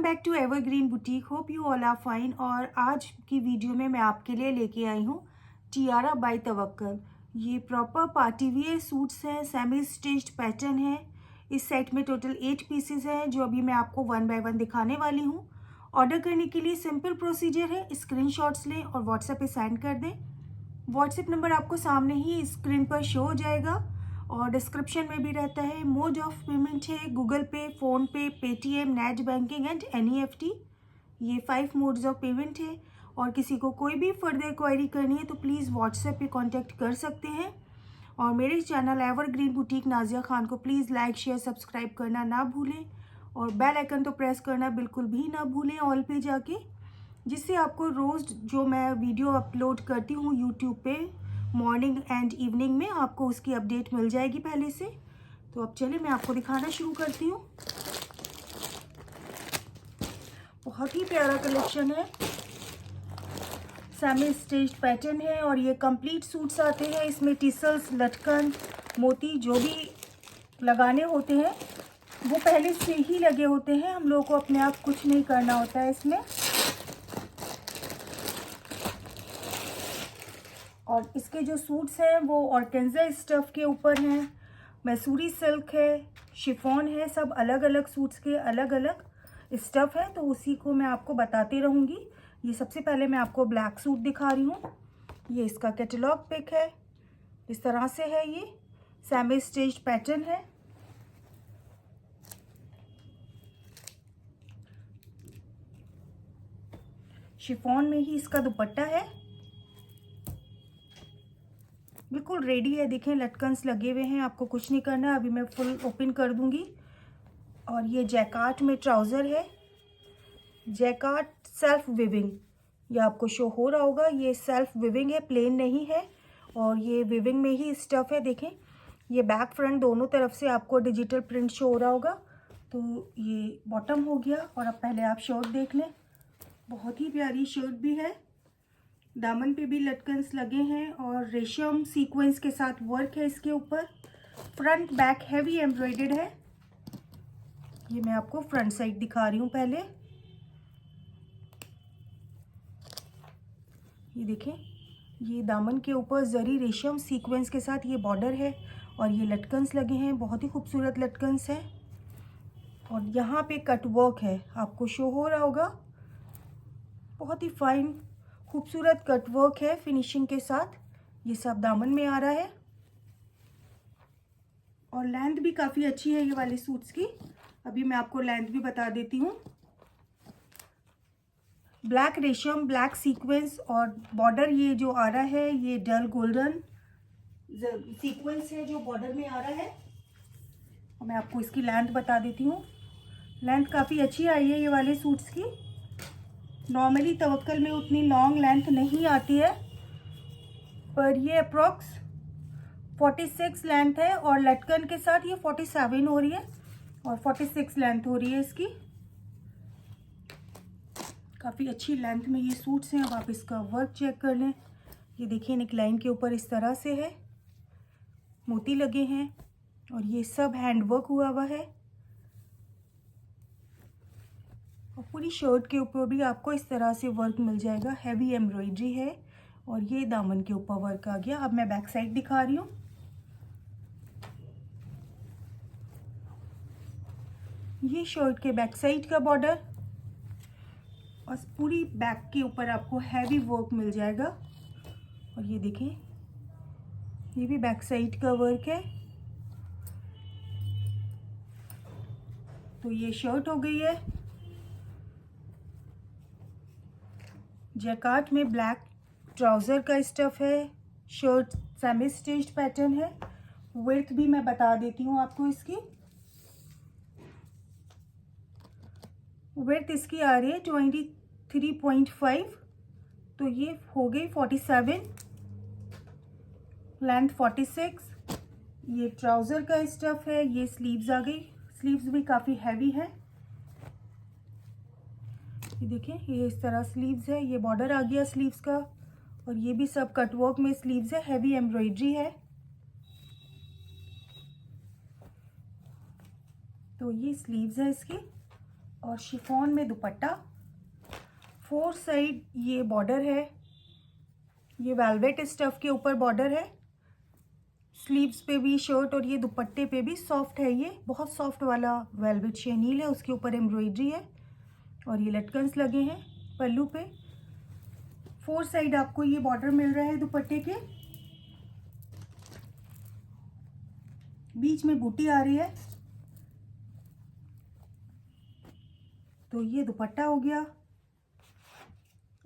Welcome back to evergreen boutique. Hope you all are fine. और आज की video में मैं आपके लिए लेके आई हूँ टियारा बाय तवक्कल। ये प्रॉपर पार्टी वियर सूट्स हैं, सेमी स्टिच्ड पैटर्न है। इस सेट में टोटल 8 पीसेस हैं जो अभी मैं आपको वन बाय वन दिखाने वाली हूँ। ऑर्डर करने के लिए सिंपल प्रोसीजर है, स्क्रीनशॉट्स लें और व्हाट्सएप पे सेंड कर दें। व्हाट्सएप नंबर आपको सामने ही स्क्रीन पर शो हो जाएगा और डिस्क्रिप्शन में भी रहता है। मोड ऑफ पेमेंट है गूगल पे, फ़ोन पे, Paytm, net banking and NEFT। ये 5 मोड्स ऑफ पेमेंट है। और किसी को कोई भी फर्दर क्वेरी करनी है तो प्लीज़ व्हाट्सएप पे कांटेक्ट कर सकते हैं। और मेरे channel evergreen boutique Nazia Khan को प्लीज़ लाइक, शेयर, सब्सक्राइब करना ना भूलें और बेल आइकन तो प्रेस करना बिल्कुल भी ना भूलें ऑल पे जाके, जिससे आपको रोज़ जो मैं वीडियो अपलोड करती हूँ यूट्यूब पे मॉर्निंग एंड इवनिंग में, आपको उसकी अपडेट मिल जाएगी पहले से। तो अब चलिए मैं आपको दिखाना शुरू करती हूँ। बहुत ही प्यारा कलेक्शन है, सेमी स्टिच्ड पैटर्न है और ये कंप्लीट सूट्स आते हैं। इसमें टिसल्स, लटकन, मोती जो भी लगाने होते हैं वो पहले से ही लगे होते हैं। हम लोगों को अपने आप कुछ नहीं करना होता है इसमें। और इसके जो सूट्स हैं वो ऑर्गेन्जा स्टफ के ऊपर हैं, मैसूरी सिल्क है, शिफॉन है, सब अलग अलग सूट्स के अलग अलग स्टफ है। तो उसी को मैं आपको बताती रहूँगी। ये सबसे पहले मैं आपको ब्लैक सूट दिखा रही हूँ। ये इसका कैटलॉग पिक है, इस तरह से है। ये सेमी स्टिच्ड पैटर्न है। शिफॉन में ही इसका दुपट्टा है, बिल्कुल रेडी है। देखें लटकन्स लगे हुए हैं, आपको कुछ नहीं करना है। अभी मैं फुल ओपन कर दूंगी। और ये जैकार्ट में ट्राउज़र है, जैकार्ट सेल्फ विविंग, ये आपको शो हो रहा होगा। ये सेल्फ विविंग है, प्लेन नहीं है और ये विविंग में ही स्टफ है। देखें ये बैक फ्रंट दोनों तरफ से आपको डिजिटल प्रिंट शो हो रहा होगा। तो ये बॉटम हो गया। और अब पहले आप शर्ट देख लें, बहुत ही प्यारी शर्ट भी है। दामन पे भी लटकन्स लगे हैं और रेशम सीक्वेंस के साथ वर्क है इसके ऊपर। फ्रंट बैक हैवी एम्ब्रॉयडर्ड है। ये मैं आपको फ्रंट साइड दिखा रही हूँ पहले। ये देखें, ये दामन के ऊपर जरी रेशम सीक्वेंस के साथ ये बॉर्डर है और ये लटकन्स लगे हैं, बहुत ही खूबसूरत लटकन्स हैं। और यहाँ पे कट वर्क है, आपको शो हो रहा होगा। बहुत ही फाइन खूबसूरत कट वर्क है फिनिशिंग के साथ। ये सब दामन में आ रहा है और लेंथ भी काफ़ी अच्छी है ये वाले सूट्स की। अभी मैं आपको लेंथ भी बता देती हूँ। ब्लैक रेशम, ब्लैक सीक्वेंस और बॉर्डर ये जो आ रहा है ये डल गोल्डन सीक्वेंस है जो बॉर्डर में आ रहा है। और मैं आपको इसकी लेंथ बता देती हूँ। लेंथ काफ़ी अच्छी आई है ये वाले सूट्स की। नॉर्मली तवक्कल में उतनी लॉन्ग लेंथ नहीं आती है, पर ये अप्रॉक्स 46 लेंथ है और लटकन के साथ ये 47 हो रही है और 46 लेंथ हो रही है इसकी। काफ़ी अच्छी लेंथ में ये सूट्स हैं। अब आप इसका वर्क चेक कर लें। ये देखिए नेक लाइन के ऊपर इस तरह से है, मोती लगे हैं और ये सब हैंड वर्क हुआ हुआ है। और पूरी शर्ट के ऊपर भी आपको इस तरह से वर्क मिल जाएगा, हैवी एम्ब्रॉयडरी है। और ये दामन के ऊपर वर्क आ गया। अब मैं बैक साइड दिखा रही हूँ। ये शर्ट के बैक साइड का बॉर्डर और पूरी बैक के ऊपर आपको हैवी वर्क मिल जाएगा। और ये देखिए ये भी बैक साइड का वर्क है। तो ये शर्ट हो गई है। जैकार्ट में ब्लैक ट्राउज़र का स्टफ है। शर्ट सेमी स्टिच्ड पैटर्न है। विड्थ भी मैं बता देती हूँ आपको इसकी। विड्थ इसकी आ रही है 23.5, तो ये हो गई 47। लेंथ 46। ये ट्राउज़र का स्टफ है। ये स्लीव्स आ गई, स्लीव्स भी काफ़ी हैवी है। ये देखिए ये इस तरह स्लीव्स है, ये बॉर्डर आ गया स्लीव्स का और ये भी सब कटवर्क में स्लीव्स है, हैवी एम्ब्रॉयडरी है। तो ये स्लीव्स है इसकी। और शिफॉन में दुपट्टा। 4 साइड ये बॉर्डर है, ये वेलवेट स्टफ के ऊपर बॉर्डर है। स्लीव्स पे भी शर्ट और ये दुपट्टे पे भी सॉफ्ट है, ये बहुत सॉफ्ट वाला वेलवेट शेनील है, उसके ऊपर एम्ब्रॉयडरी है और ये लटकन्स लगे हैं पल्लू पे। 4 साइड आपको ये बॉर्डर मिल रहा है दुपट्टे के, बीच में बूटी आ रही है। तो ये दुपट्टा हो गया,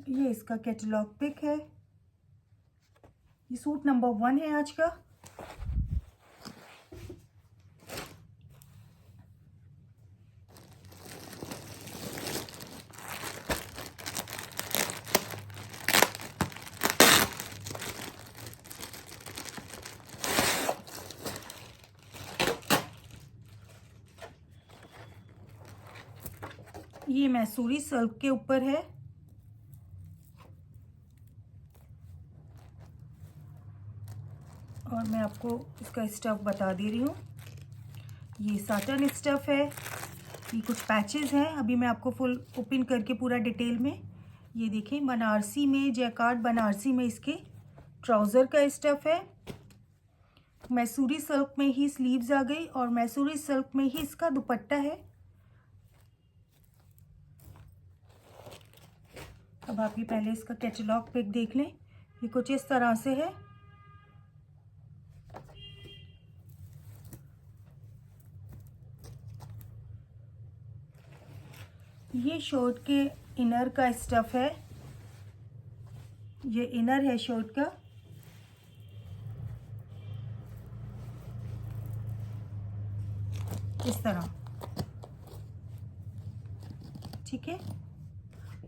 ये इसका कैटलॉग पिक है। ये सूट नंबर 1 है आज का। ये मैसूरी सिल्क के ऊपर है। और मैं आपको इसका स्टफ बता दे रही हूँ। ये साटन स्टफ है, ये कुछ पैचेस हैं। अभी मैं आपको फुल ओपन करके पूरा डिटेल में, ये देखें बनारसी में, जैकार्ड बनारसी में इसके ट्राउज़र का स्टफ है। मैसूरी सिल्क में ही स्लीव्स आ गई और मैसूरी सिल्क में ही इसका दुपट्टा है। अब आप ये पहले इसका कैटलॉग पिक देख लें, ये कुछ इस तरह से है। ये शर्ट के इनर का स्टफ है, ये इनर है शर्ट का। इस तरह, ठीक है,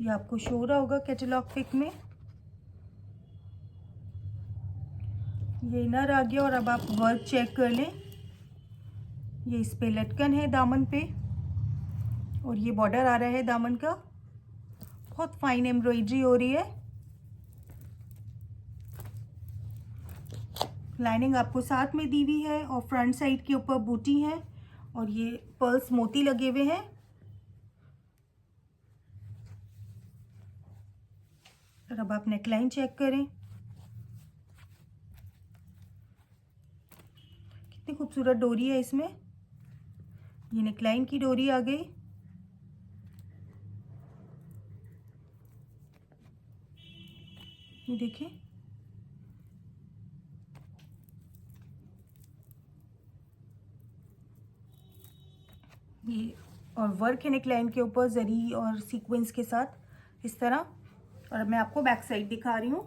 ये आपको शो हो रहा होगा कैटलॉग पिक में। ये इनर आ गया और अब आप वर्क चेक कर लें। ये इस पे लटकन है दामन पे और ये बॉर्डर आ रहा है दामन का, बहुत फाइन एम्ब्रॉयडरी हो रही है। लाइनिंग आपको साथ में दी हुई है और फ्रंट साइड के ऊपर बूटी है और ये पर्ल्स मोती लगे हुए हैं। और अब आप नेकलाइन चेक करें, कितनी खूबसूरत डोरी है इसमें। ये नेकलाइन की डोरी आ गई। ये देखिए, ये और वर्क है नेकलाइन के ऊपर जरी और सीक्वेंस के साथ इस तरह। और मैं आपको बैक साइड दिखा रही हूँ।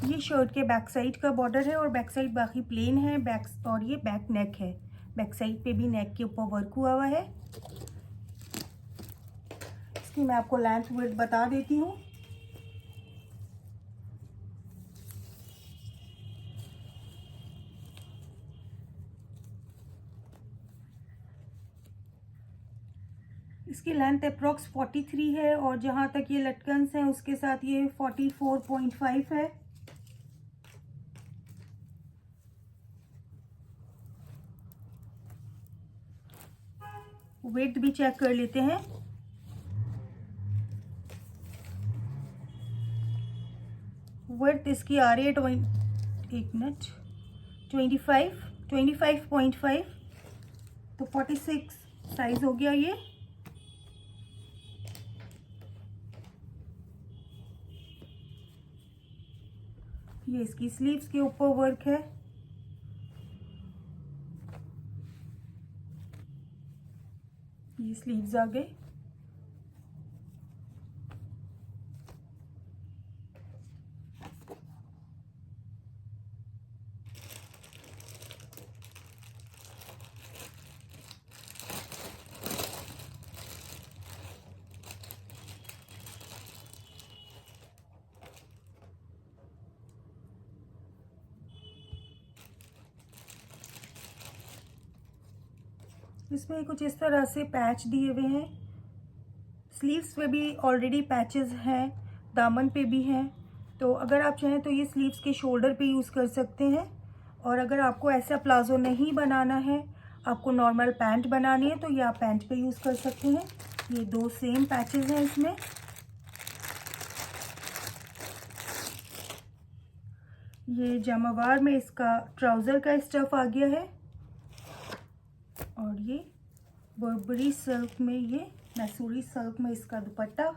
ये शर्ट के बैक साइड का बॉर्डर है और बैक साइड बाकी प्लेन है। बैक और ये बैक नेक है, बैक साइड पे भी नेक के ऊपर वर्क हुआ हुआ है। इसकी मैं आपको लेंथ विड्थ बता देती हूँ। इसकी लेंथ अप्रॉक्स 43 है और जहाँ तक ये लटकन्स हैं उसके साथ ये 44.5 है। वेट भी चेक कर लेते हैं। वर्थ इसकी आ रही है 25.5, तो 46 साइज हो गया ये। ये इसकी स्लीव्स के ऊपर वर्क है। ये स्लीव्स आ गए। इसमें कुछ इस तरह से पैच दिए हुए हैं। स्लीव्स पे भी ऑलरेडी पैचेस हैं, दामन पे भी हैं। तो अगर आप चाहें तो ये स्लीव्स के शोल्डर पे यूज़ कर सकते हैं। और अगर आपको ऐसा प्लाजो नहीं बनाना है, आपको नॉर्मल पैंट बनानी है, तो ये आप पैंट पे यूज़ कर सकते हैं। ये 2 सेम पैचेस हैं इसमें। ये जमावार में इसका ट्राउज़र का स्टफ़ आ गया है और ये बर्बरी सिल्क में, ये मैसूरी सिल्क में इसका दुपट्टा।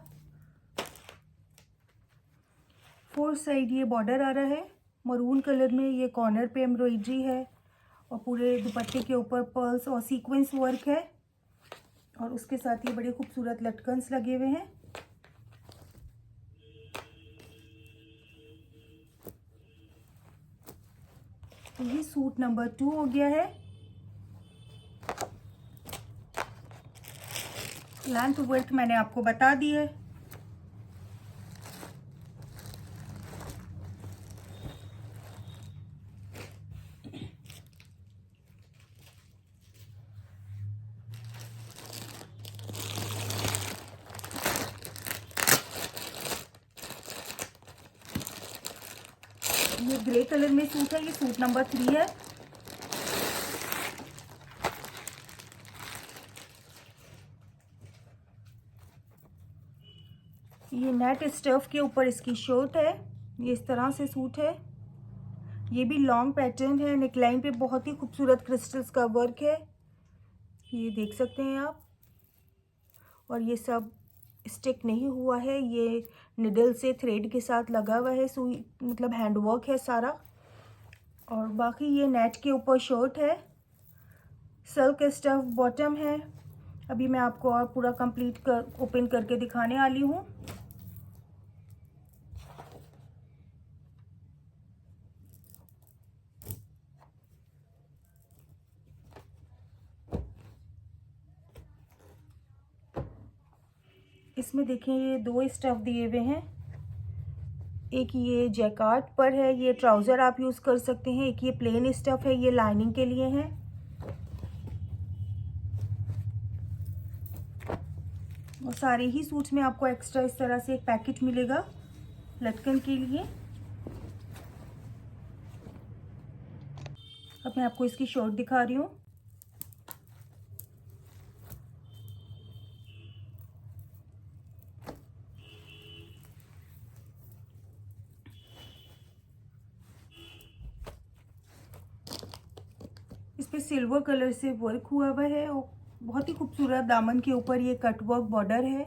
4 साइड ये बॉर्डर आ रहा है मरून कलर में। ये कॉर्नर पे एम्ब्रॉयडरी है और पूरे दुपट्टे के ऊपर पर्ल्स और सीक्वेंस वर्क है और उसके साथ ये बड़े खूबसूरत लटकन्स लगे हुए हैं। तो ये सूट नंबर 2 हो गया है। लेंथ वर्क मैंने आपको बता दी है। ये ग्रे कलर में सूट है, ये सूट नंबर 3 है। ये नेट स्टफ के ऊपर इसकी शर्ट है। ये इस तरह से सूट है। ये भी लॉन्ग पैटर्न है। नेकलाइन पे बहुत ही खूबसूरत क्रिस्टल्स का वर्क है, ये देख सकते हैं आप। और ये सब स्टिक नहीं हुआ है, ये निडल से थ्रेड के साथ लगा हुआ है, सुई मतलब हैंड वर्क है सारा। और बाकी ये नेट के ऊपर शर्ट है, सिल्क स्टफ बॉटम है। अभी मैं आपको और पूरा कंप्लीट कर ओपन करके दिखाने वाली हूँ। इसमें देखें ये 2 स्टफ दिए हुए हैं। एक ये जैकार्ड पर है, ये ट्राउज़र आप यूज़ कर सकते हैं। एक ये प्लेन स्टफ है, ये लाइनिंग के लिए है। और सारे ही सूट्स में आपको एक्स्ट्रा इस तरह से एक पैकेट मिलेगा लटकन के लिए। अब मैं आपको इसकी शर्ट दिखा रही हूँ। इस पे सिल्वर कलर से वर्क हुआ हुआ है और बहुत ही खूबसूरत दामन के ऊपर ये कटवर्क बॉर्डर है।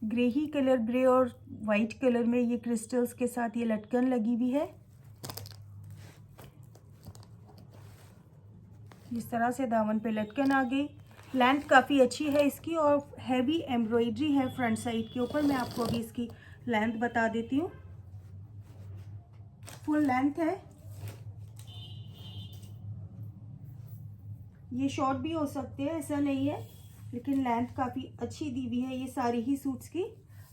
ग्रे ही कलर, ग्रे और वाइट कलर में ये क्रिस्टल्स के साथ ये लटकन लगी हुई है। इस तरह से दामन पे लटकन आ गई। लेंथ काफ़ी अच्छी है इसकी और हैवी एम्ब्रॉयडरी है फ्रंट साइड के ऊपर। मैं आपको अभी इसकी लेंथ बता देती हूँ। फुल लेंथ है। ये शॉर्ट भी हो सकते हैं, ऐसा नहीं है, लेकिन लेंथ काफ़ी अच्छी दी हुई है ये सारी ही सूट्स की।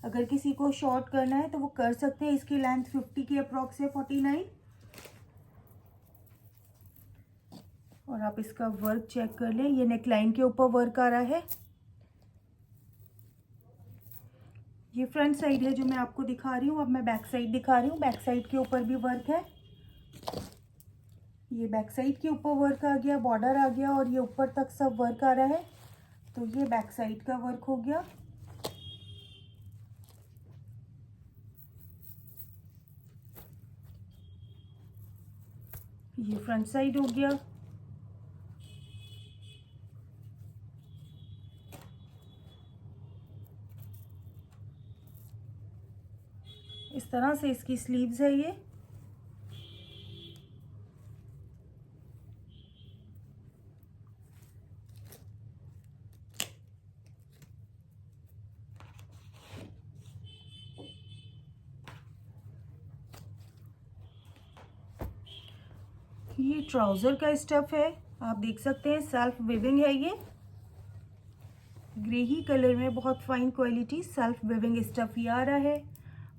अगर किसी को शॉर्ट करना है तो वो कर सकते हैं। इसकी लेंथ 50 के अप्रॉक्स है, 49। और आप इसका वर्क चेक कर लें, ये नेकलाइन के ऊपर वर्क आ रहा है। ये फ्रंट साइड है जो मैं आपको दिखा रही हूँ। अब मैं बैक साइड दिखा रही हूँ। बैक साइड के ऊपर भी वर्क है। ये बैक साइड के ऊपर वर्क आ गया, बॉर्डर आ गया और ये ऊपर तक सब वर्क आ रहा है। तो ये बैक साइड का वर्क हो गया। ये फ्रंट साइड हो गया। इस तरह से इसकी स्लीव्स है ये। ये ट्राउज़र का स्टफ है, आप देख सकते हैं, सेल्फ विविंग है। ये ग्रे ही कलर में बहुत fine quality self viewing stuff ये आ रहा है।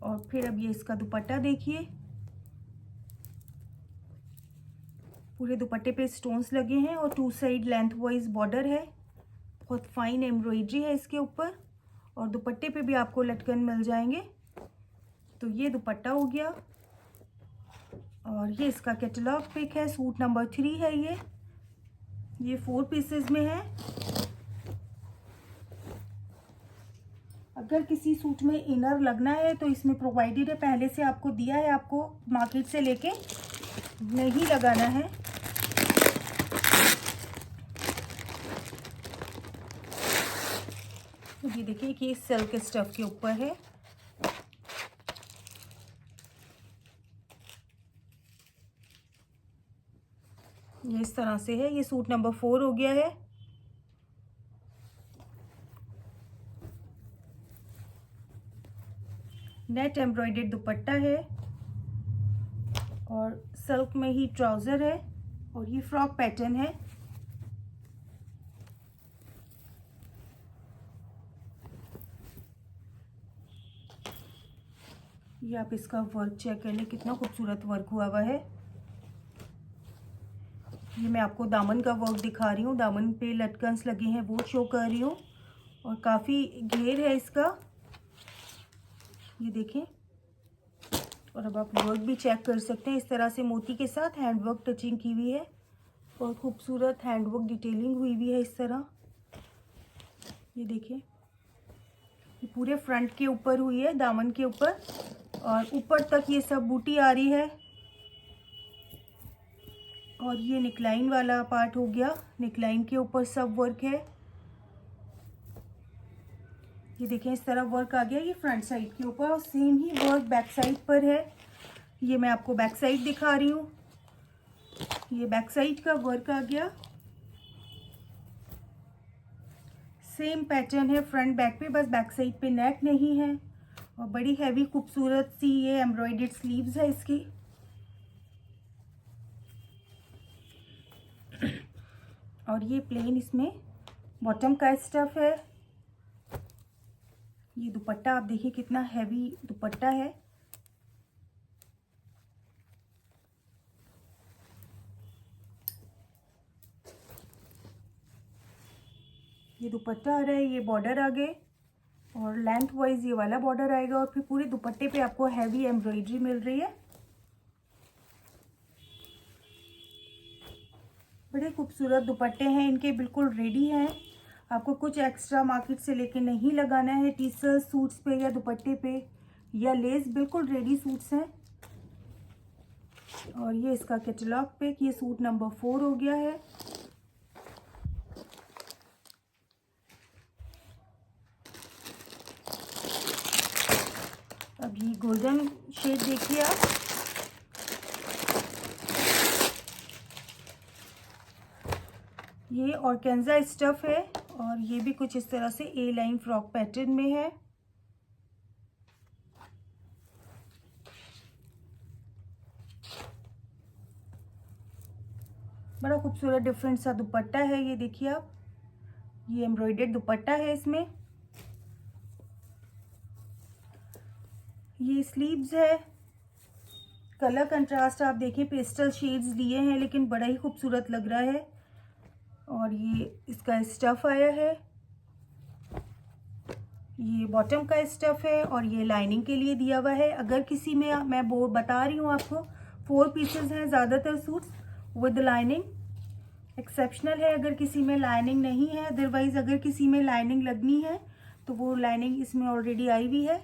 और फिर अब ये इसका दुपट्टा देखिए, पूरे दुपट्टे पे स्टोन्स लगे हैं और 2 साइड लेंथ वाइज बॉर्डर है। बहुत फाइन एम्ब्रॉयडरी है इसके ऊपर और दुपट्टे पे भी आपको लटकन मिल जाएंगे। तो ये दुपट्टा हो गया और ये इसका कैटलॉग पिक है। सूट नंबर 3 है ये 4 पीसेस में है। अगर किसी सूट में इनर लगना है तो इसमें प्रोवाइडेड है, पहले से आपको दिया है, आपको मार्केट से लेके नहीं लगाना है। तो ये देखिए कि सिल्क स्टफ के ऊपर है। ये इस तरह से है। ये सूट नंबर 4 हो गया है। नेट एम्ब्रॉयडर्ड दुपट्टा है और सिल्क में ही ट्राउजर है और ये फ्रॉक पैटर्न है। ये आप इसका वर्क चेक कर लें, कितना खूबसूरत वर्क हुआ हुआ है। ये मैं आपको दामन का वर्क दिखा रही हूँ, दामन पे लटकन्स लगे हैं वो शो कर रही हूँ और काफ़ी घेर है इसका, ये देखें। और अब आप वर्क भी चेक कर सकते हैं। इस तरह से मोती के साथ हैंडवर्क टचिंग की हुई है और खूबसूरत हैंडवर्क डिटेलिंग हुई हुई है इस तरह। ये देखिए, ये पूरे फ्रंट के ऊपर हुई है, दामन के ऊपर, और ऊपर तक ये सब बूटी आ रही है। और ये नेकलाइन वाला पार्ट हो गया, नेकलाइन के ऊपर सब वर्क है। ये देखें, इस तरह वर्क आ गया ये फ्रंट साइड के ऊपर और सेम ही वर्क बैक साइड पर है। ये मैं आपको बैक साइड दिखा रही हूँ। ये बैक साइड का वर्क आ गया, सेम पैटर्न है फ्रंट बैक पे, बस बैक साइड पे नेक नहीं है। और बड़ी हैवी खूबसूरत सी ये एम्ब्रॉयडर्ड स्लीव्स है इसकी। और ये प्लेन इसमें बॉटम का स्टफ है। ये दुपट्टा आप देखिए कितना हैवी दुपट्टा है। ये दुपट्टा आ रहा है, ये बॉर्डर आ गए और लेंथ वाइज ये वाला बॉर्डर आएगा और फिर पूरे दुपट्टे पे आपको हैवी एम्ब्रॉयडरी मिल रही है। बड़े खूबसूरत दुपट्टे हैं इनके, बिल्कुल रेडी हैं। आपको कुछ एक्स्ट्रा मार्केट से लेके नहीं लगाना है टी शर्ट सूट्स पे या दुपट्टे पे या लेस, बिल्कुल रेडी सूट्स हैं। और ये इसका कैटलॉग पिक, ये सूट नंबर 4 हो गया है। अब ये गोल्डन शेड देखिए आप, ये ऑर्गेन्जा स्टफ है और ये भी कुछ इस तरह से ए लाइन फ्रॉक पैटर्न में है। बड़ा खूबसूरत डिफरेंट सा दुपट्टा है, ये देखिए आप, ये एम्ब्रॉयडर्ड दुपट्टा है इसमें। ये स्लीव्स है, कलर कंट्रास्ट आप देखिए, पेस्टल शेड्स दिए हैं लेकिन बड़ा ही खूबसूरत लग रहा है। और ये इसका स्टफ आया है, ये बॉटम का स्टफ है और ये लाइनिंग के लिए दिया हुआ है। अगर किसी में, मैं बता रही हूँ आपको, 4 पीसेस हैं ज़्यादातर सूट्स विद लाइनिंग। एक्सेप्शनल है अगर किसी में लाइनिंग नहीं है, अदरवाइज अगर किसी में लाइनिंग लगनी है तो वो लाइनिंग इसमें ऑलरेडी आई हुई है।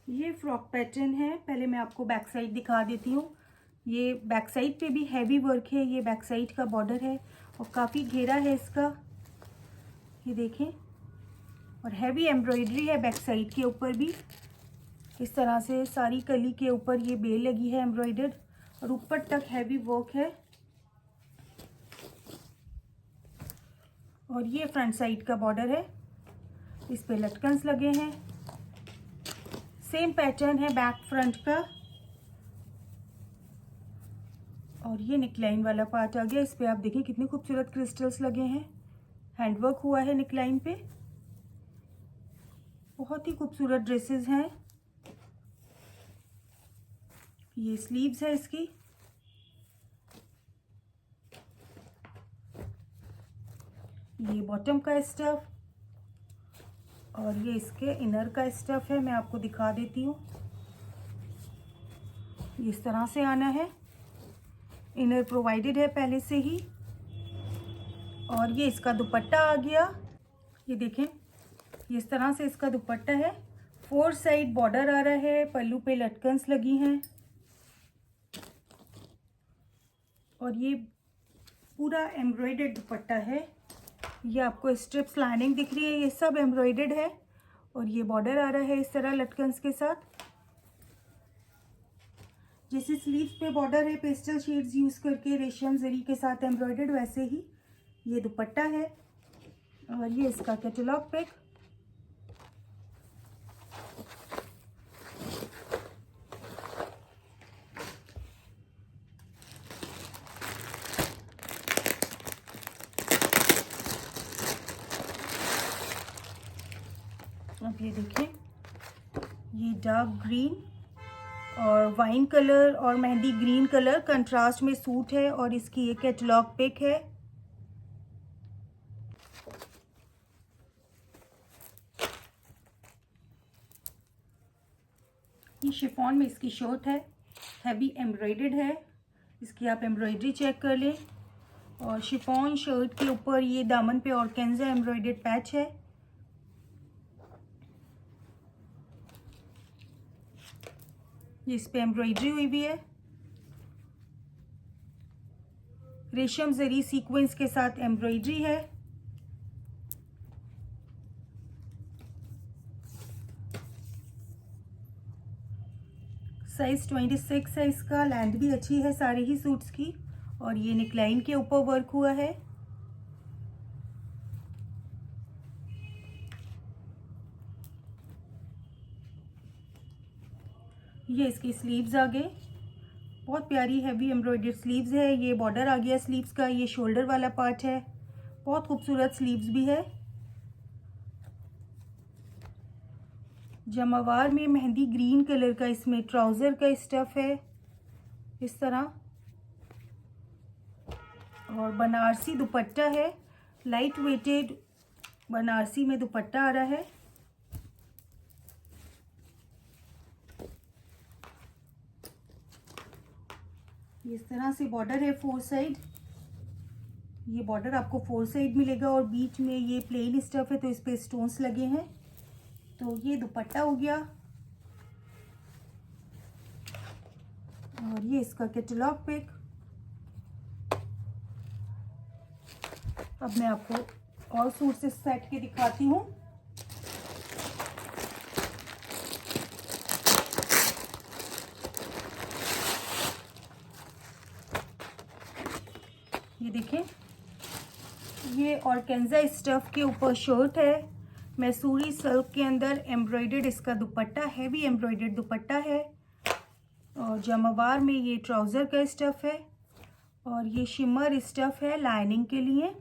ये फ्रॉक पैटर्न है, पहले मैं आपको बैक साइड दिखा देती हूँ। ये बैक साइड पे भी हैवी वर्क है, ये बैक साइड का बॉर्डर है और काफ़ी घेरा है इसका, ये देखें। और हैवी एम्ब्रॉयडरी है बैक साइड के ऊपर भी, इस तरह से सारी कली के ऊपर ये बेल लगी है एम्ब्रॉयडर्ड और ऊपर तक हैवी वर्क है। और ये फ्रंट साइड का बॉर्डर है, इस पे लटकन्स लगे हैं। सेम पैटर्न है बैक फ्रंट का। और ये नेकलाइन वाला पार्ट आ गया, इस पे आप देखिए कितने खूबसूरत क्रिस्टल्स लगे हैं, हैंडवर्क हुआ है नेकलाइन पे। बहुत ही खूबसूरत ड्रेसेस हैं। ये स्लीव्स है इसकी, ये बॉटम का स्टफ और ये इसके इनर का स्टफ है। मैं आपको दिखा देती हूँ। इस तरह से आना है। इनर प्रोवाइडेड है पहले से ही। और ये इसका दुपट्टा आ गया। ये देखें, इस तरह से इसका दुपट्टा है। 4 साइड बॉर्डर आ रहा है। पल्लू पे लटकन्स लगी हैं और ये पूरा एम्ब्रॉयडर्ड दुपट्टा है। ये आपको स्ट्रिप्स लाइनिंग दिख रही है, ये सब एम्ब्रॉयडर्ड है। और ये बॉर्डर आ रहा है इस तरह लटकन्स के साथ। जैसे स्लीव्स पे बॉर्डर है पेस्टल शेड्स यूज़ करके रेशम जरी के साथ एम्ब्रॉयडर्ड, वैसे ही ये दुपट्टा है। और ये इसका कैटलॉग पिक। अब ये देखें, ये डार्क ग्रीन और वाइन कलर और मेहंदी ग्रीन कलर कंट्रास्ट में सूट है और इसकी ये कैटलॉग पिक है। ये शिफॉन में इसकी शर्ट है, हैवी एम्ब्रॉयडर्ड है। इसकी आप एम्ब्रॉयडरी चेक कर लें। और शिफॉन शर्ट के ऊपर ये दामन पे ऑर्गेन्जा एम्ब्रॉयडर्ड पैच है। इस पे एम्ब्रॉयडरी हुई भी है। रेशम जरी सीक्वेंस के साथ एम्ब्रॉयडरी है। साइज 26 है इसका। लेंथ भी अच्छी है सारे ही सूट्स की। और ये नेकलाइन के ऊपर वर्क हुआ है। ये इसकी स्लीव्स आ गए। बहुत प्यारी हैवी एम्ब्रॉयडर्ड स्लीव्स है। ये बॉर्डर आ गया स्लीव्स का। ये शोल्डर वाला पार्ट है। बहुत खूबसूरत स्लीव्स भी है। जमावार में मेहंदी ग्रीन कलर का इसमें ट्राउज़र का स्टफ है इस तरह। और बनारसी दुपट्टा है। लाइट वेटेड बनारसी में दुपट्टा आ रहा है। इस तरह से बॉर्डर है 4 साइड। ये बॉर्डर आपको 4 साइड मिलेगा और बीच में ये प्लेन स्टफ है तो इस पे स्टोन्स लगे हैं। तो ये दुपट्टा हो गया। और ये इसका कैटलॉग पिक। अब मैं आपको और सूट से सेट के दिखाती हूँ। ये देखें, ये ऑर्गेन्जा स्टफ के ऊपर शर्ट है। मैसूरी सिल्क के अंदर एम्ब्रॉयडर्ड इसका दुपट्टा, हैवी एम्ब्रॉयडर्ड दुपट्टा है। और जमावार में ये ट्राउज़र का स्टफ है। और ये शिमर स्टफ है लाइनिंग के लिए।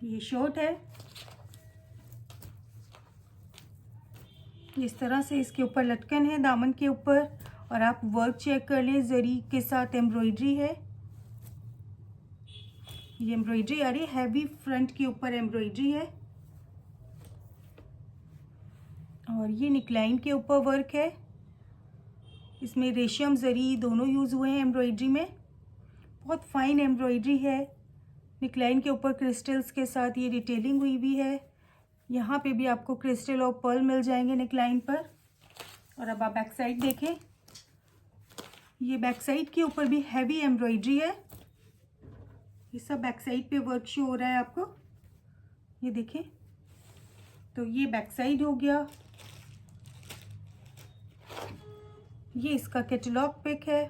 ये शर्ट है। इस तरह से इसके ऊपर लटकन है दामन के ऊपर। और आप वर्क चेक कर लें, जरी के साथ एम्ब्रॉयडरी है। ये एम्ब्रॉयडरी आ रही है, हैवी फ्रंट के ऊपर एम्ब्रॉयडरी है। और ये नेकलाइन के ऊपर वर्क है। इसमें रेशम जरी दोनों यूज़ हुए हैं एम्ब्रॉयडरी में। बहुत फाइन एम्ब्रॉयडरी है। नेकलाइन के ऊपर क्रिस्टल्स के साथ ये डिटेलिंग हुई भी है। यहाँ पे भी आपको क्रिस्टल और पर्ल मिल जाएंगे नेकलाइन पर। और अब आप बैक साइड देखें, ये बैक साइड के ऊपर भी हैवी एम्ब्रॉयडरी है। ये सब बैक साइड पे वर्क शो हो रहा है आपको, ये देखें। तो ये बैक साइड हो गया। ये इसका कैटलॉग पिक है।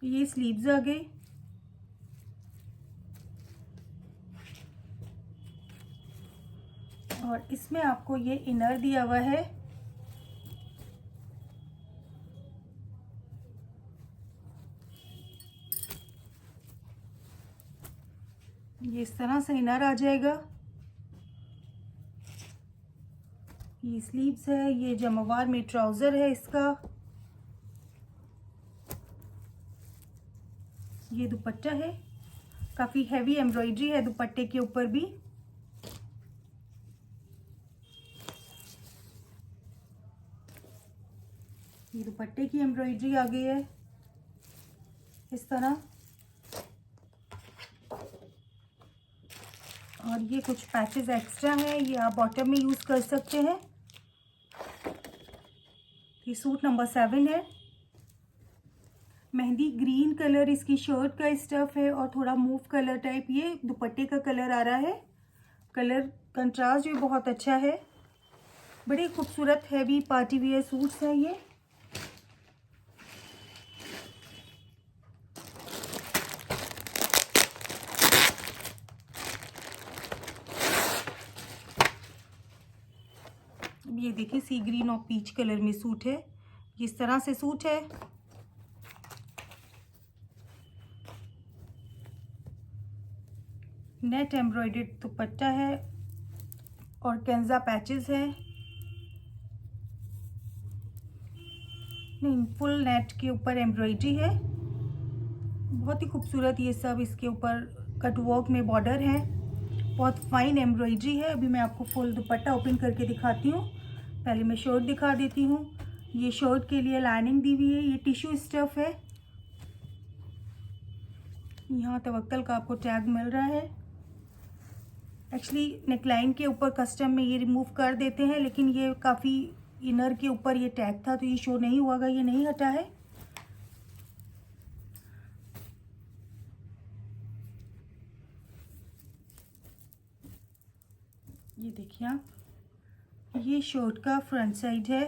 ये स्लीव्स आ गई। और इसमें आपको ये इनर दिया हुआ है। ये इस तरह से इनर आ जाएगा। ये स्लीव्स है, ये जमावार में ट्राउज़र है इसका, ये दुपट्टा है, काफ़ी हैवी एम्ब्रॉयडरी है दुपट्टे के ऊपर भी। ये दुपट्टे की एम्ब्रॉयडरी आ गई है इस तरह, और ये कुछ पैचेस एक्स्ट्रा हैं, ये आप बॉटम में यूज़ कर सकते हैं। ये सूट नंबर 7 है, मेहंदी ग्रीन कलर इसकी शर्ट का स्टफ है और थोड़ा मूव कलर टाइप ये दुपट्टे का कलर आ रहा है। कलर कंट्रास्ट भी बहुत अच्छा है, बड़े खूबसूरत हैवी पार्टी वियर सूट्स हैं ये। ये देखिए सी ग्रीन और पीच कलर में सूट है, इस तरह से सूट है। नेट एम्ब्रॉयडर्ड दुपट्टा है और कैंजा पैचेस है, नहीं फुल नेट के ऊपर एम्ब्रॉयडरी है, बहुत ही खूबसूरत ये सब इसके ऊपर कटवर्क में बॉर्डर है, बहुत फाइन एम्ब्रॉयडरी है। अभी मैं आपको फुल दुपट्टा ओपन करके दिखाती हूँ। पहले मैं शर्ट दिखा देती हूँ। ये शर्ट के लिए लाइनिंग दी हुई है, ये टिश्यू स्टफ है, यहाँ तवक्कल का आपको टैग मिल रहा है। एक्चुअली नेकलाइन के ऊपर कस्टम में ये रिमूव कर देते हैं, लेकिन ये काफ़ी इनर के ऊपर ये टैग था तो ये शो नहीं हुआ, ये नहीं हटा है। ये देखिए आप, ये शर्ट का फ्रंट साइड है,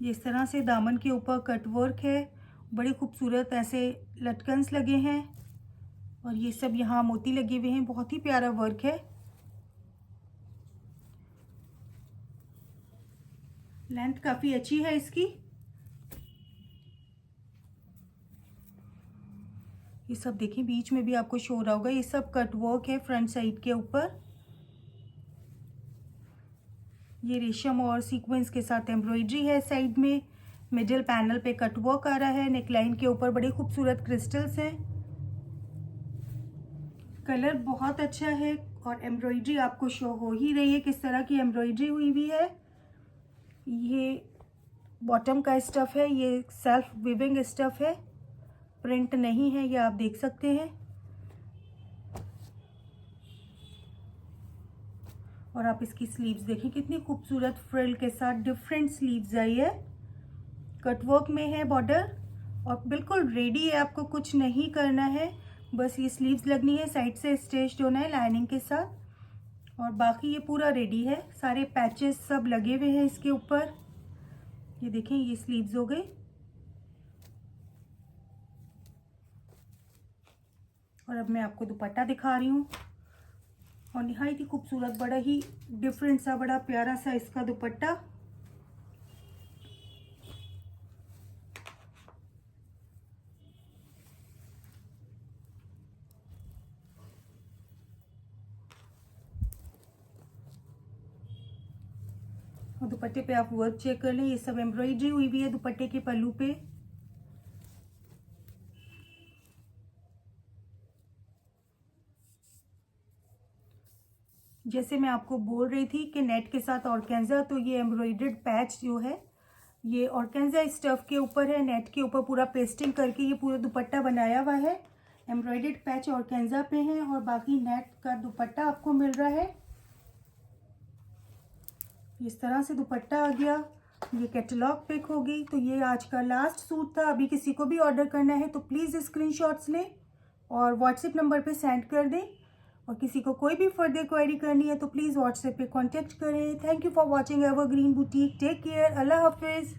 ये इस तरह से दामन के ऊपर कट वर्क है, बड़े खूबसूरत ऐसे लटकन्स लगे हैं और ये सब यहाँ मोती लगे हुए हैं, बहुत ही प्यारा वर्क है। लेंथ काफ़ी अच्छी है इसकी। ये सब देखिए बीच में भी आपको शो हो रहा होगा, ये सब कट वर्क है फ्रंट साइड के ऊपर। ये रेशम और सीक्वेंस के साथ एम्ब्रॉयडरी है साइड में, मिडिल पैनल पे कट वर्क आ रहा है, नेकलाइन के ऊपर बड़े खूबसूरत क्रिस्टल्स हैं। कलर बहुत अच्छा है और एम्ब्रॉयडरी आपको शो हो ही रही है किस तरह की एम्ब्रॉयडरी हुई हुई है। ये बॉटम का स्टफ है, ये सेल्फ वीविंग स्टफ है, प्रिंट नहीं है, ये आप देख सकते हैं। और आप इसकी स्लीव्स देखें कितनी खूबसूरत फ्रिल के साथ डिफरेंट स्लीव्स आई है, कटवर्क में है बॉर्डर और बिल्कुल रेडी है, आपको कुछ नहीं करना है, बस ये स्लीव्स लगनी है, साइड से स्टिच्ड होना है लाइनिंग के साथ और बाकी ये पूरा रेडी है। सारे पैचेस सब लगे हुए हैं इसके ऊपर। ये देखें ये स्लीव्स हो गई और अब मैं आपको दुपट्टा दिखा रही हूँ और निहायत ही खूबसूरत, बड़ा ही डिफरेंट सा, बड़ा प्यारा सा इसका दुपट्टा। और दुपट्टे पे आप वर्क चेक कर लें, ये सब एम्ब्रॉयडरी हुई भी है दुपट्टे के पल्लू पे। जैसे मैं आपको बोल रही थी कि नेट के साथ ऑर्गेन्जा, तो ये एम्ब्रॉयडर्ड पैच जो है ये ऑर्गेन्जा स्टफ के ऊपर है, नेट के ऊपर पूरा पेस्टिंग करके ये पूरा दुपट्टा बनाया हुआ है। एम्ब्रॉयडर्ड पैच ऑर्गेन्जा पे है और बाकी नेट का दुपट्टा आपको मिल रहा है। इस तरह से दुपट्टा आ गया, ये कैटलॉग पिक होगी। तो ये आज का लास्ट सूट था। अभी किसी को भी ऑर्डर करना है तो प्लीज़ स्क्रीनशॉट्स लें और व्हाट्सएप नंबर पे सेंड कर दें, और किसी को कोई भी फर्दर क्वेरी करनी है तो प्लीज़ व्हाट्सएप पे कांटेक्ट करें। Thank you for watching evergreen boutique. Take care, Allah हाफिज़।